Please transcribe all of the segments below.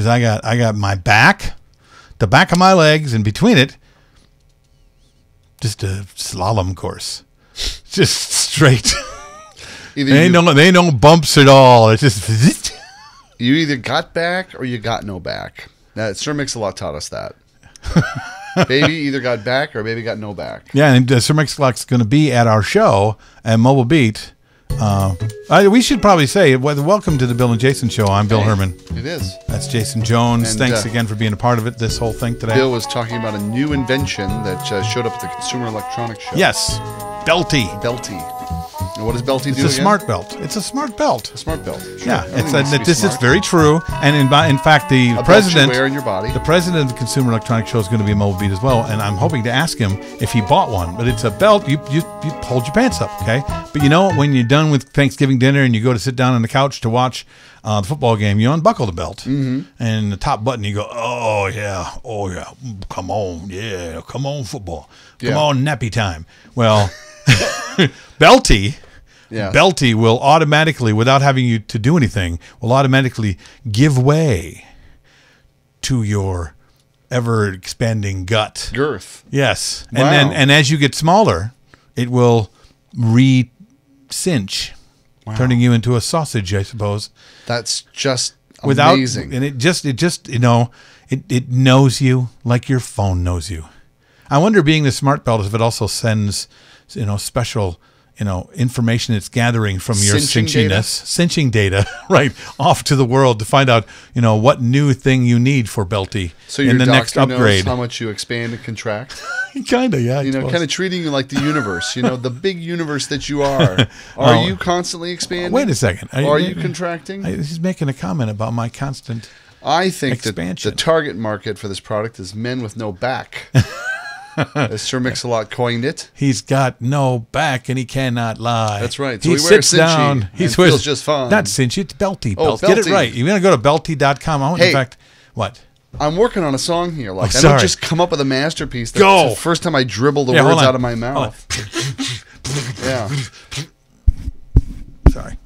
because I got my back, the back of my legs, and between it, just a slalom course, just straight. They ain't no bumps at all. It's just you either got back or you got no back. That Sir Mix-a-Lot taught us that. Baby either got back or baby got no back. Yeah, and Sir Mix-a-Lot's going to be at our show at Mobile Beat. We should probably say, welcome to the Bill and Jason Show. I'm Bill Hermann. It is. That's Jason Jones. And, thanks again for being a part of it, this whole thing today. Bill was talking about a new invention that showed up at the Consumer Electronics Show. Yes, Belty. And what does Belty do again? It's a smart belt. It's a smart belt. A smart belt. Sure. Yeah, this is very true. And in fact, the president, wear in your body. The president of the Consumer Electronics Show is going to be a Mobile Beat as well. And I'm hoping to ask him if he bought one. But it's a belt. You hold your pants up, okay? But you know, when you're done with Thanksgiving dinner and you go to sit down on the couch to watch the football game, you unbuckle the belt. Mm-hmm. And the top button, you go, oh yeah, come on, football. Come on, nappy time. Well, Belty... Yeah. Belty will automatically, without having you to do anything, will automatically give way to your ever-expanding gut. Girth. Yes. Wow. And as you get smaller, it will re-cinch, turning you into a sausage, I suppose. That's just amazing. And it just it knows you like your phone knows you. I wonder, being the smart belt, if it also sends, special... information it's gathering from your cinching data, right, off to the world to find out, what new thing you need for Belty in the next upgrade. Knows how much you expand and contract. Kind of, yeah. Kind of treating you like the universe, the big universe that you are. Are you constantly expanding? Wait a second. Are you contracting? He's making a comment about my constant I think expansion. That the target market for this product is men with no back. As Sir Mix-a-Lot coined it. He's got no back and he cannot lie. That's right. So he sits down. He feels just fine. Not cinchy, it's Belty. Oh, Get it right. You're going to go to belty.com. In fact, what? I'm working on a song here. I sorry. don't just come up with a masterpiece. That's the first time I dribble the words out of my mouth. Yeah. Sorry.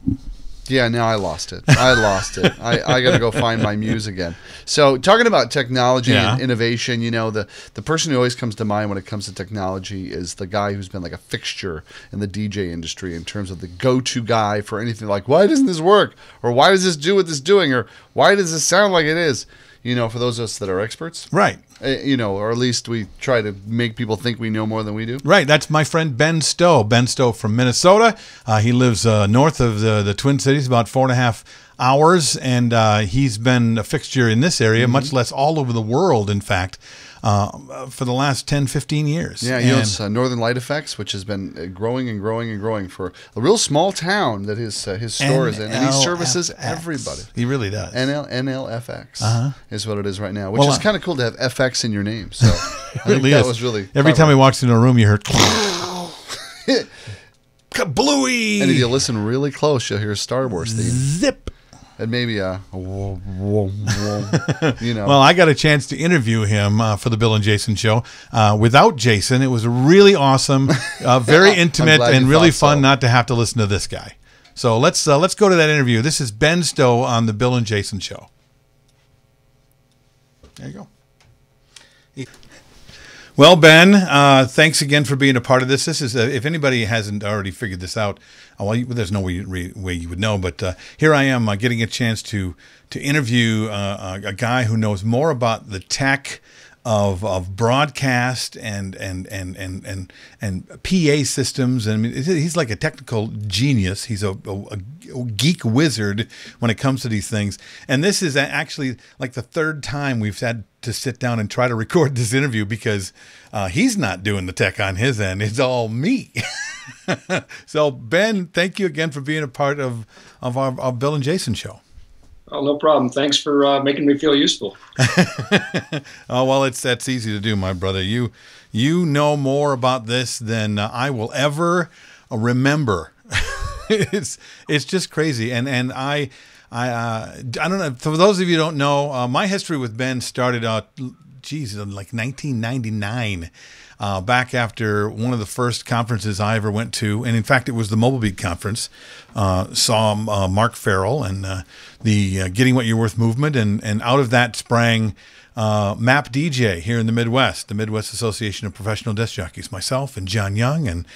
Yeah, now I lost it. I got to go find my muse again. So, talking about technology and innovation, the person who always comes to mind when it comes to technology is the guy who's been like a fixture in the DJ industry in terms of the go-to guy for anything like, why doesn't this work? Or why does this do what it's doing? Or why does this sound like it is? For those of us that are experts. Right. Or at least we try to make people think we know more than we do. Right. That's my friend Ben Stowe. Ben Stowe from Minnesota. He lives north of the Twin Cities, about 4.5 hours, and he's been a fixture in this area, much less all over the world, in fact, for the last 10, 15 years. Yeah, it's Northern Light Effects, which has been growing and growing and growing for a real small town that his store is in. And he services everybody. He really does. NLFX is what it is right now, which is kind of cool to have FX in your name. So it really is. That was really Every time he walks into a room, you hear kablooey. And if you listen really close, you'll hear a Star Wars theme. Zip. And maybe Well, I got a chance to interview him for the Bill and Jason Show. Without Jason, it was really awesome, very intimate, and really fun not to have to listen to this guy. So let's go to that interview. This is Ben Stowe on the Bill and Jason Show. There you go. Well, Ben, thanks again for being a part of this. This is, if anybody hasn't already figured this out, there's no way you would know, but here I am getting a chance to interview a guy who knows more about the tech of broadcast and PA systems. I mean, he's like a technical genius. He's a geek wizard when it comes to these things. And this is actually like the third time we've had to sit down and try to record this interview because he's not doing the tech on his end. It's all me. So, Ben, thank you again for being a part of our Bill and Jason Show. Oh, no problem. Thanks for making me feel useful. Oh, well, that's easy to do, my brother. You know more about this than I will ever remember. It's just crazy, and I don't know. For those of you who don't know, my history with Ben started out, in like 1999. back after one of the first conferences I ever went to, and in fact, it was the Mobile Beat conference. Saw Mark Farrell and the Getting What You're Worth movement, and out of that sprang MAP DJ here in the Midwest, the Midwest Association of Professional Disc Jockeys, myself and John Young and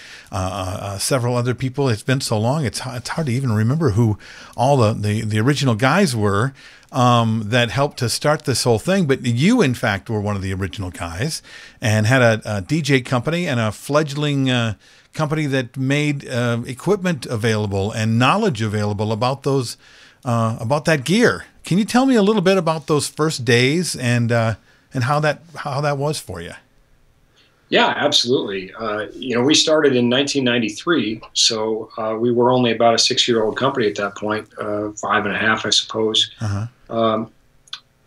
several other people. It's been so long, it's hard to even remember who all the original guys were that helped to start this whole thing. But you, in fact, were one of the original guys and had a DJ company and a fledgling company that made equipment available and knowledge available about those about that gear. Can you tell me a little bit about those first days and how that was for you? Yeah, absolutely. We started in 1993, so we were only about a 6-year-old company at that point, 5.5, I suppose. Uh-huh.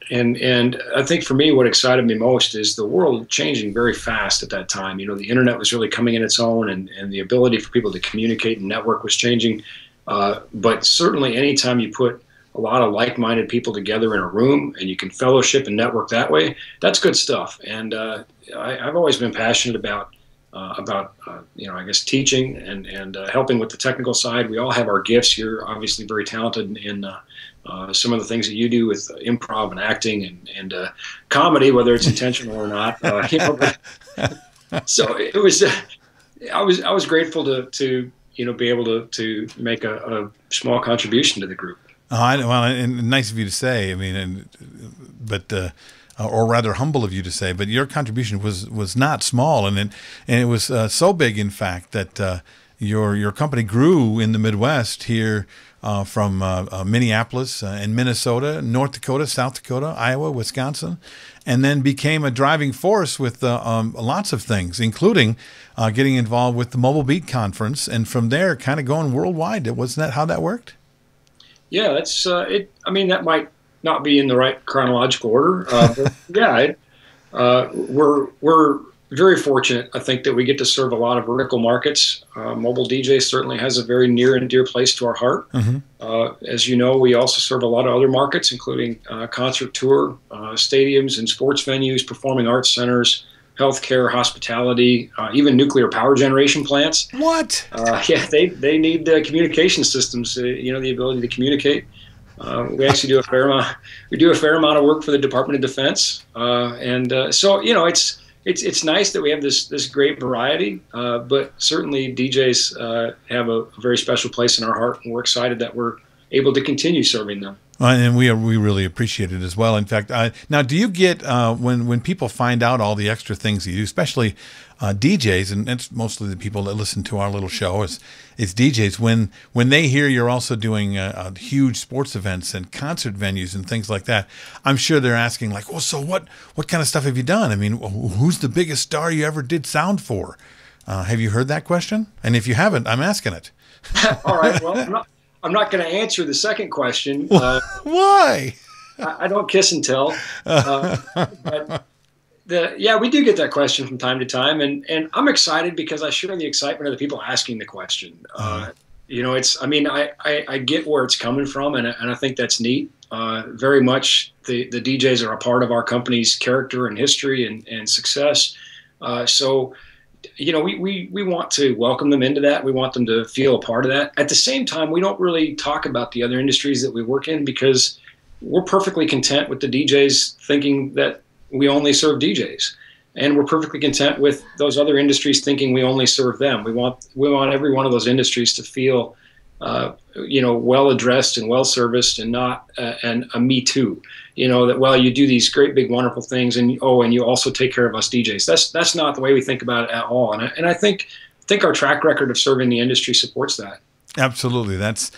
And I think for me, what excited me most is the world changing very fast at that time. The internet was really coming in its own, and the ability for people to communicate and network was changing. But certainly anytime you put a lot of like-minded people together in a room and you can fellowship and network that way, that's good stuff. And I've always been passionate about I guess teaching and helping with the technical side. We all have our gifts. You're obviously very talented in some of the things that you do with improv and acting and comedy, whether it's intentional or not. So it was. I was grateful to be able to make a small contribution to the group. And nice of you to say. I mean, or rather humble of you to say. But your contribution was not small, and it was so big, in fact, that your company grew in the Midwest here from Minneapolis and Minnesota, North Dakota, South Dakota, Iowa, Wisconsin, and then became a driving force with lots of things, including getting involved with the Mobile Beat Conference, and from there kind of going worldwide. Wasn't that how that worked? Yeah, that's it. I mean, that might not be in the right chronological order, but yeah, we're very fortunate. I think that we get to serve a lot of vertical markets. Mobile DJs certainly has a very near and dear place to our heart. Mm-hmm. As you know, we also serve a lot of other markets, including concert tour, stadiums and sports venues, performing arts centers, healthcare, hospitality, even nuclear power generation plants. What? Yeah, they need communication systems. The ability to communicate. We actually do a fair amount. We do a fair amount of work for the Department of Defense, so it's nice that we have this great variety. But certainly DJs have a very special place in our heart, and we're excited that we're able to continue serving them. And we really appreciate it as well. In fact, now, do you get when people find out all the extra things you do, especially DJs, and it's mostly the people that listen to our little show is DJs, when they hear you're also doing huge sports events and concert venues and things like that, I'm sure they're asking like, well, so what kind of stuff have you done? I mean, who's the biggest star you ever did sound for? Have you heard that question? And if you haven't, I'm asking it. All right. Well, I'm not going to answer the second question. Why? I don't kiss and tell. But we do get that question from time to time, and I'm excited because I share the excitement of the people asking the question. I get where it's coming from, and I think that's neat. Very much the DJs are a part of our company's character and history and success. So we want to welcome them into that. We want them to feel a part of that. At the same time, we don't really talk about the other industries that we work in because we're perfectly content with the DJs thinking that we only serve DJs. And we're perfectly content with those other industries thinking we only serve them. We want every one of those industries to feel well addressed and well serviced, and not a me too. That you do these great big wonderful things, and you also take care of us DJs. That's not the way we think about it at all. And I think our track record of serving the industry supports that. Absolutely. That's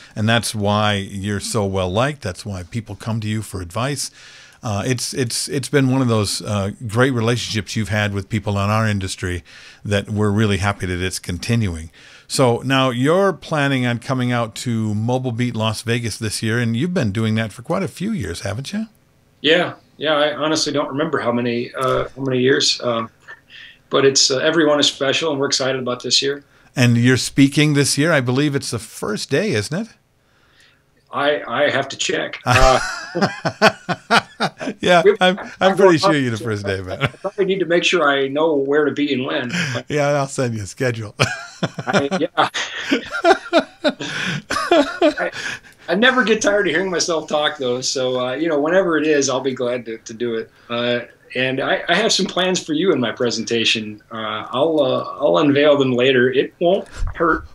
why you're so well liked. That's why people come to you for advice. It's been one of those great relationships you've had with people in our industry that we're really happy that it's continuing. So now you're planning on coming out to Mobile Beat Las Vegas this year, and you've been doing that for quite a few years, haven't you? Yeah. I honestly don't remember how many years, but it's everyone is special, and we're excited about this year. And you're speaking this year. I believe it's the first day, isn't it? I have to check. Yeah, I'm pretty sure you're the first day, man. I probably need to make sure I know where to be and when. Yeah, I'll send you a schedule. I never get tired of hearing myself talk, though. So, whenever it is, I'll be glad to do it. And I have some plans for you in my presentation. I'll unveil them later. It won't hurt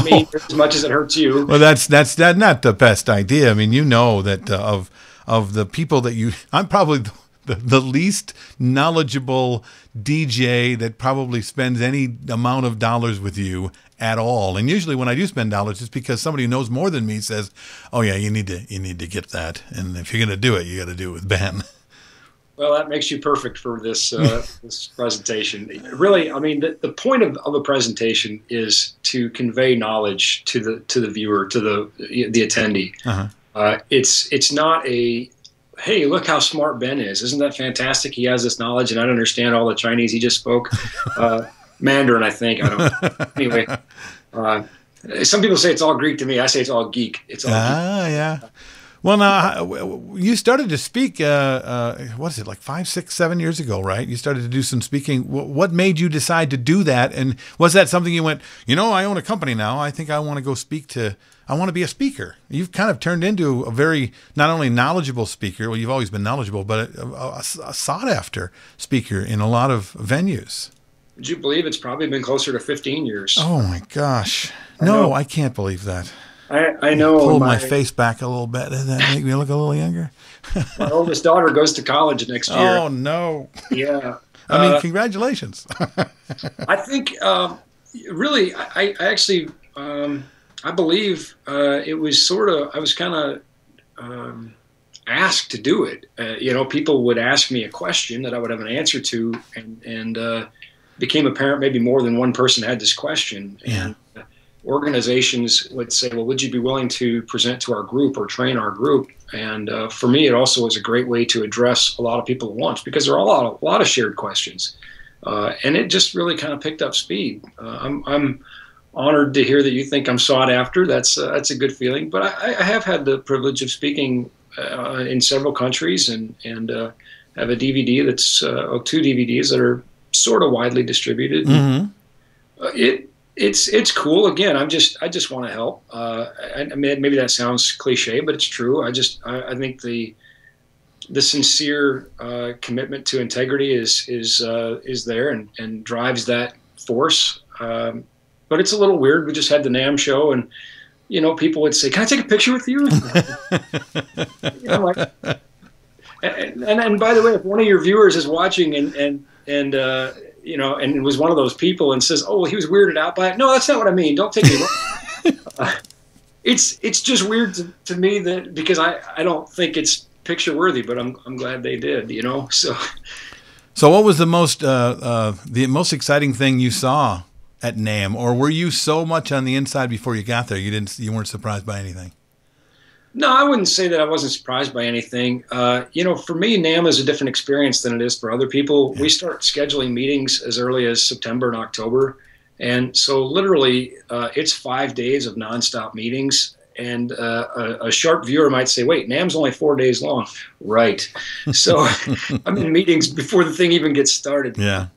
me as much as it hurts you. Well, that's not the best idea. I mean, you know that of the people that I'm probably the least knowledgeable DJ that probably spends any amount of dollars with you at all. And usually when I do spend dollars, it's because somebody who knows more than me says, "Oh yeah, you need to get that. And if you're going to do it, you got to do it with Ben." Well, that makes you perfect for this this presentation. Really, I mean, the point of a presentation is to convey knowledge to the viewer, to the attendee. It's not a, hey, look how smart Ben is. Isn't that fantastic? He has this knowledge, and I don't understand all the Chinese he just spoke. Mandarin, I think. I don't. Anyway, some people say it's all Greek to me. I say it's all geek. It's all geek. Yeah. Well, now you started to speak. What is it, like 5, 6, 7 years ago, right? You started to do some speaking. What made you decide to do that? And was that something you went, I own a company now. I think I want to go I want to be a speaker. You've kind of turned into a very not only knowledgeable speaker. Well, you've always been knowledgeable, but a sought after speaker in a lot of venues. Would you believe it's probably been closer to 15 years? Oh my gosh! No, I can't believe that. I know. Pull my face back a little bit. Does that make me look a little younger? My oldest daughter goes to college next year. Oh, no. Yeah. I mean, congratulations. I think, really, I actually, I believe it was sort of, I was kind of asked to do it. People would ask me a question that I would have an answer to, and became apparent maybe more than one person had this question. Yeah. And organizations would say, well, would you be willing to present to our group or train our group? And for me, it also was a great way to address a lot of people at once, because there are a lot of shared questions. And it just really kind of picked up speed. I'm honored to hear that you think I'm sought after. That's a good feeling. But I have had the privilege of speaking in several countries, and have a DVD that's 2 DVDs that are sort of widely distributed. Mm-hmm. It's cool. Again, I just want to help. I mean, maybe that sounds cliche, but it's true. I think the sincere commitment to integrity is there and drives that force. But it's a little weird. We just had the NAMM show, and people would say, "Can I take a picture with you?" And by the way, if one of your viewers is watching and and was one of those people and says, "Oh, well, he was weirded out by it." No, that's not what I mean. Don't take me wrong. It's just weird to me that, because I don't think it's picture worthy, but I'm glad they did. So what was the most exciting thing you saw at NAMM, or were you so much on the inside before you got there you weren't surprised by anything? No, I wouldn't say that I wasn't surprised by anything. For me, NAMM is a different experience than it is for other people. Yeah. We start scheduling meetings as early as September and October. And so literally it's 5 days of nonstop meetings. And a sharp viewer might say, wait, NAMM's only 4 days long. Right. So I'm in meetings before the thing even gets started. Yeah.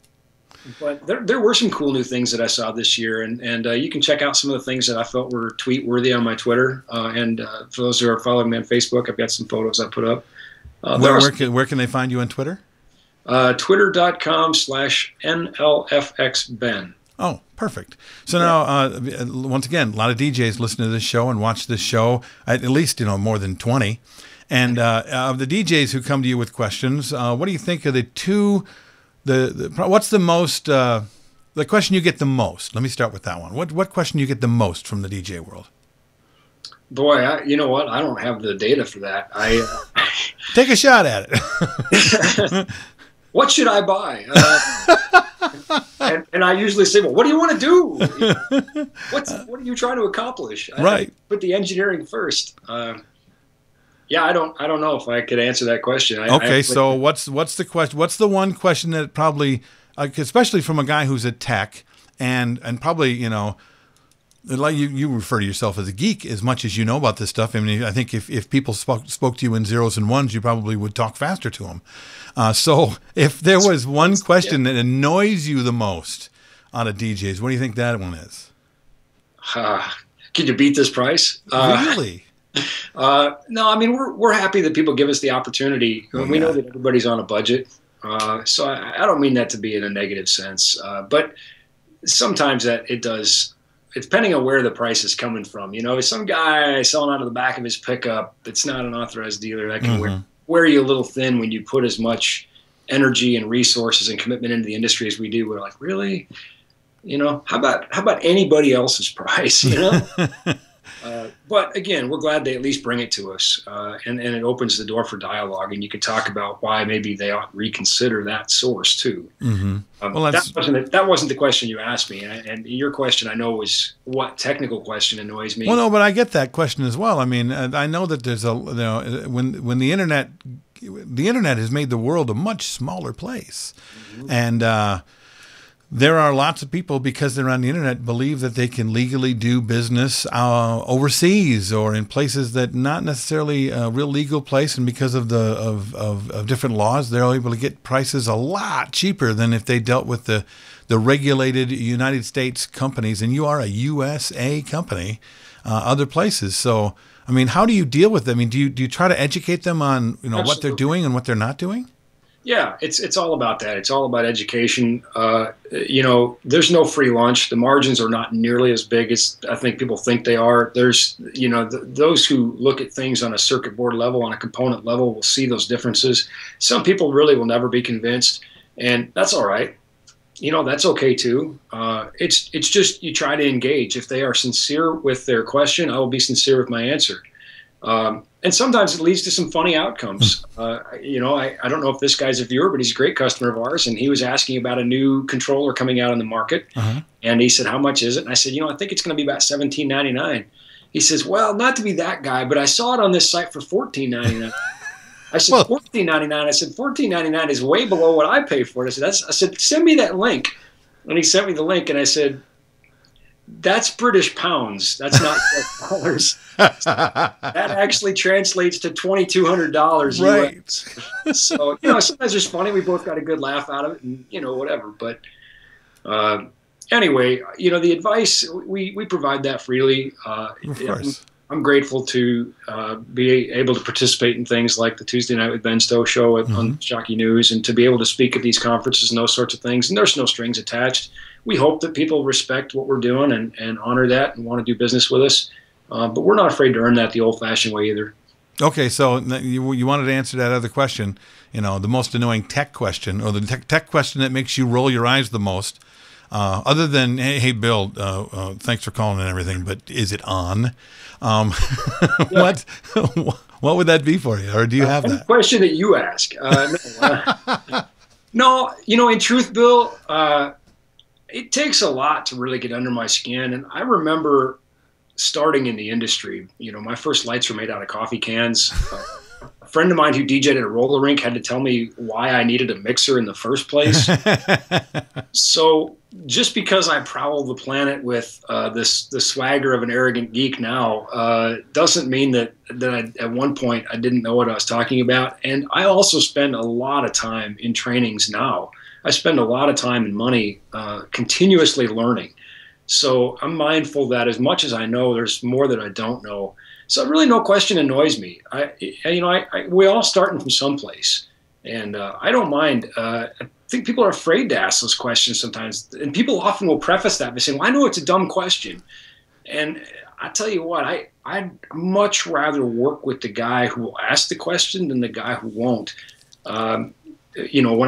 But there were some cool new things that I saw this year, and you can check out some of the things that I felt were tweet-worthy on my Twitter. And for those who are following me on Facebook, I've got some photos I put up. Where can they find you on Twitter? Twitter.com/NLFXBen. Oh, perfect. So now, once again, a lot of DJs listen to this show and watch this show, at least, more than 20. And of the DJs who come to you with questions, what do you think are the two... what's the most the question you get the most? Let me start with that one. What question you get the most from the DJ world? Boy, you know what? I don't have the data for that. Take a shot at it. What should I buy? And I usually say, well, what do you want to do? What are you trying to accomplish? Right. I put the engineering first. Yeah, I don't know if I could answer that question. So what's the question? What's the one question that probably, especially from a guy who's a tech and probably like you refer to yourself as a geek as much as you know about this stuff. I mean, I think if people spoke to you in zeros and ones, you probably would talk faster to them. So if there was one question that annoys you the most out of DJs, what do you think that one is? Can you beat this price? Really? No, I mean, we're happy that people give us the opportunity. We know that everybody's on a budget. So I don't mean that to be in a negative sense. But sometimes that it does, it's depending on where the price is coming from. You know, some guy selling out of the back of his pickup that's not an authorized dealer, that can wear you a little thin when you put as much energy and resources and commitment into the industry as we do. We're like, really? You know, how about anybody else's price, you know? But again, we're glad they at least bring it to us, and it opens the door for dialogue, and you can talk about why maybe they ought to reconsider that source too. Well, that wasn't the question you asked me, and your question I know was what technical question annoys me. Well, no, but I get that question as well. I mean, I know that there's when the internet has made the world a much smaller place, and there are lots of people, because they're on the internet, believe that they can legally do business overseas or in places that not necessarily a real legal place, and because of of different laws, they're able to get prices a lot cheaper than if they dealt with the regulated United States companies. And you are a USA company, other places. So, I mean, how do you deal with them? I mean, do you try to educate them on what they're doing and what they're not doing? Yeah, it's all about that. It's all about education. There's no free lunch. The margins are not nearly as big as I think people think they are. There's, those who look at things on a circuit board level, on a component level, will see those differences. Some people really will never be convinced, and that's all right. That's okay too. It's just you try to engage. If they are sincere with their question, I will be sincere with my answer. And sometimes it leads to some funny outcomes. I don't know if this guy's a viewer, but he's a great customer of ours. And he was asking about a new controller coming out on the market. And he said, how much is it? And I said, I think it's going to be about $17.99. He says, well, not to be that guy, but I saw it on this site for $14.99. I said, $14.99. I said, $14.99 is way below what I pay for it. I said, send me that link. And he sent me the link, and I said, that's British pounds. That's not dollars. That actually translates to $2,200 right. US. So, sometimes it's funny. We both got a good laugh out of it, and, whatever. But anyway, the advice, we provide that freely. Of course. I'm grateful to be able to participate in things like the Tuesday Night with Ben Stowe show on Jockey News, and to be able to speak at these conferences and those sorts of things. And there's no strings attached. We hope that people respect what we're doing and honor that and want to do business with us. But we're not afraid to earn that the old-fashioned way either. Okay, so you wanted to answer that other question, the most annoying tech question, or the tech question that makes you roll your eyes the most, other than, hey Bill, thanks for calling and everything, but is it on? What would that be for you, or do you have that? Question that you ask. No, in truth, Bill, it takes a lot to really get under my skin. And I remember starting in the industry, my first lights were made out of coffee cans. A friend of mine who DJ'd at a roller rink had to tell me why I needed a mixer in the first place. So just because I prowl the planet with the swagger of an arrogant geek now doesn't mean that at one point I didn't know what I was talking about. And I also spend a lot of time in trainings now. I spend a lot of time and money continuously learning. So I'm mindful that as much as I know, there's more that I don't know. So really no question annoys me. We all starting from someplace, and I don't mind. I think people are afraid to ask those questions sometimes, and people often will preface that by saying, well, I know it's a dumb question. And I tell you what, I'd much rather work with the guy who will ask the question than the guy who won't. When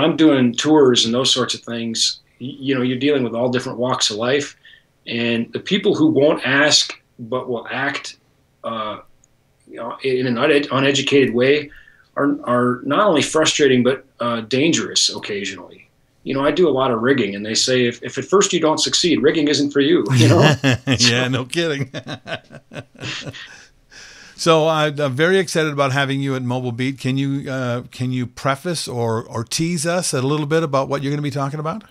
I'm doing tours and those sorts of things, you're dealing with all different walks of life, and the people who won't ask but will act, in an uneducated way, are not only frustrating but dangerous occasionally. I do a lot of rigging, and they say if at first you don't succeed, rigging isn't for you. Yeah, no kidding. So I'm very excited about having you at Mobile Beat. Can you preface or tease us a little bit about what you're going to be talking about?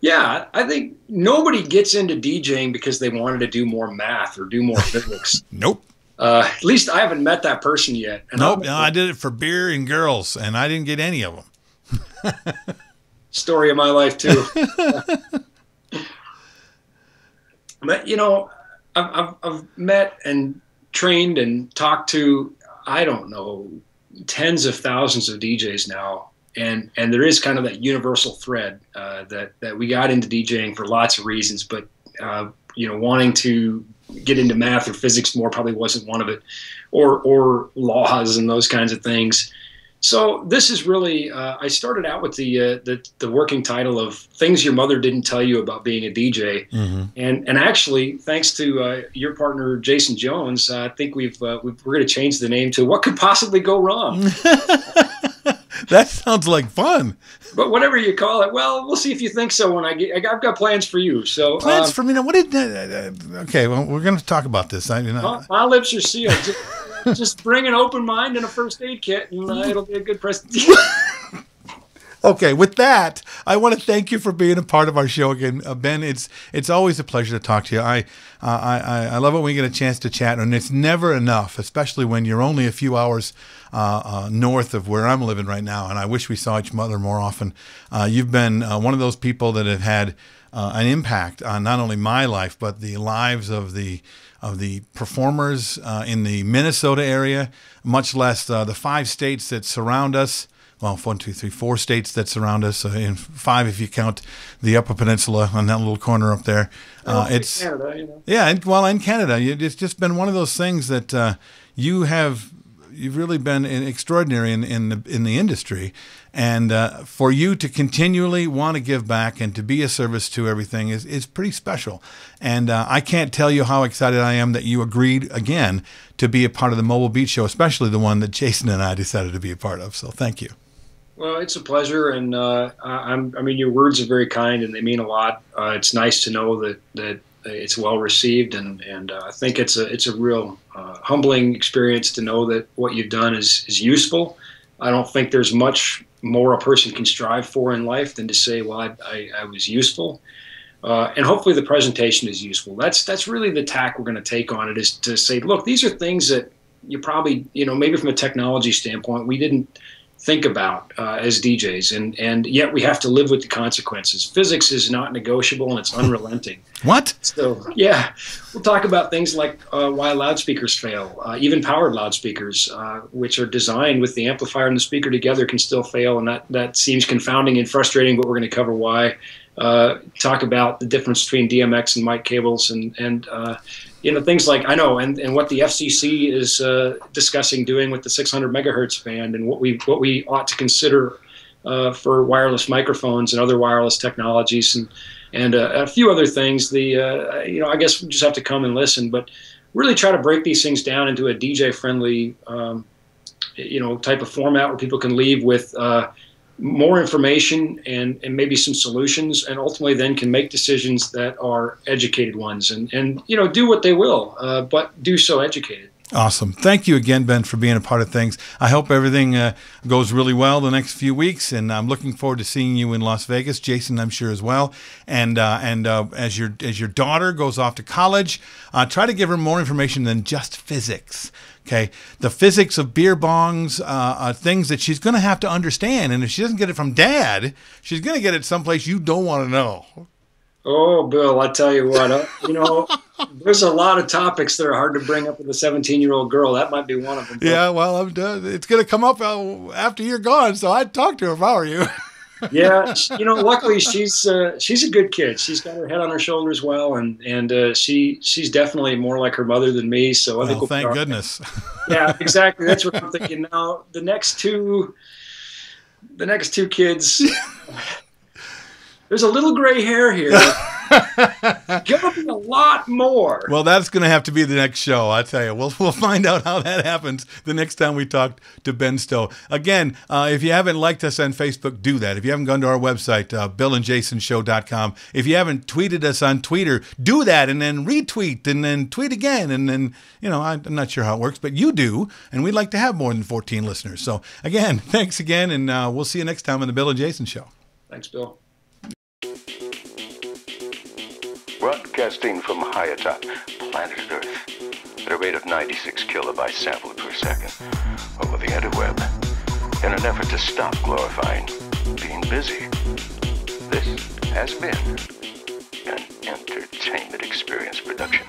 Yeah, I think nobody gets into DJing because they wanted to do more math or do more physics. Nope. At least I haven't met that person yet. And nope. No, I did it for beer and girls, and I didn't get any of them. Story of my life too. But you know, I've met and trained and talked to, I don't know, tens of thousands of DJs now. And there is kind of that universal thread that we got into DJing for lots of reasons, but you know, wanting to get into math or physics more probably wasn't one of it, or laws and those kinds of things. So this is really I started out with the working title of Things Your Mother Didn't Tell You About Being a DJ, and actually thanks to your partner Jason Jones, I think we're going to change the name to What Could Possibly Go Wrong. That sounds like fun. But whatever you call it, well, we'll see if you think so. When I've got plans for you. So plans for me now. What did? Okay, well, we're going to talk about this. My lips are sealed. Just bring an open mind and a first aid kit, and it'll be a good presentation. Okay, with that, I want to thank you for being a part of our show again, Ben. It's always a pleasure to talk to you. I love it when we get a chance to chat, and it's never enough, especially when you're only a few hours north of where I'm living right now. And I wish we saw each other more often. You've been one of those people that have had an impact on not only my life but the lives of the performers in the Minnesota area, much less the 5 states that surround us. Well, 1, 2, 3, 4 states that surround us, and 5 if you count the Upper Peninsula on that little corner up there. It's Canada, you know. Yeah, in Canada, it's just been one of those things that you've really been extraordinary in the industry, and for you to continually want to give back and to be a service to everything is pretty special. And I can't tell you how excited I am that you agreed again to be a part of the Mobile Beat Show, especially the one that Jason and I decided to be a part of. So thank you. Well, it's a pleasure, and I mean, your words are very kind, and they mean a lot. It's nice to know that it's well received, and I think it's a real humbling experience to know that what you've done is useful. I don't think there's much more a person can strive for in life than to say, well, I was useful, and hopefully the presentation is useful. That's really the tack we're going to take on it, is to say, look, these are things that you probably, maybe from a technology standpoint, we didn't think about as DJs, and yet we have to live with the consequences. Physics is not negotiable, and it's unrelenting. What? So yeah, we'll talk about things like why loudspeakers fail. Even powered loudspeakers, which are designed with the amplifier and the speaker together, can still fail, and that seems confounding and frustrating, but we're going to cover why. Talk about the difference between DMX and mic cables, and things like, I know, and what the FCC is discussing doing with the 600 megahertz band, and what we ought to consider for wireless microphones and other wireless technologies, and a few other things. I guess we just have to come and listen, but really try to break these things down into a DJ friendly type of format where people can leave with more information and maybe some solutions, and ultimately then can make decisions that are educated ones, and do what they will, but do so educated. Awesome. Thank you again, Ben, for being a part of things. I hope everything goes really well the next few weeks, and I'm looking forward to seeing you in Las Vegas. Jason, I'm sure, as well. And as your daughter goes off to college, try to give her more information than just physics. Okay, the physics of beer bongs are things that she's going to have to understand, and if she doesn't get it from Dad, she's going to get it someplace you don't want to know. Oh, Bill, I tell you what, there's a lot of topics that are hard to bring up with a 17-year-old girl. That might be one of them. Yeah, well, it's going to come up after you're gone, so I'd talk to her if I were you. Yeah, luckily she's a good kid. She's got her head on her shoulders well, and she's definitely more like her mother than me. So I think thank goodness. Yeah, exactly. That's what I'm thinking now. The next two kids. There's a little gray hair here. Gonna be a lot more. Well, that's going to have to be the next show. I tell you, we'll find out how that happens the next time we talk to Ben Stowe. Again, if you haven't liked us on Facebook, do that. If you haven't gone to our website, BillAndJasonShow.com. If you haven't tweeted us on Twitter, do that, and then retweet, and then tweet again, and then I'm not sure how it works, but you do, and we'd like to have more than 14 listeners. So again, thanks again, and we'll see you next time on the Bill and Jason Show. Thanks, Bill. broadcasting from high atop planet Earth at a rate of 96 kilobytes sample per second over the interweb in an effort to stop glorifying being busy. This has been an entertainment experience production.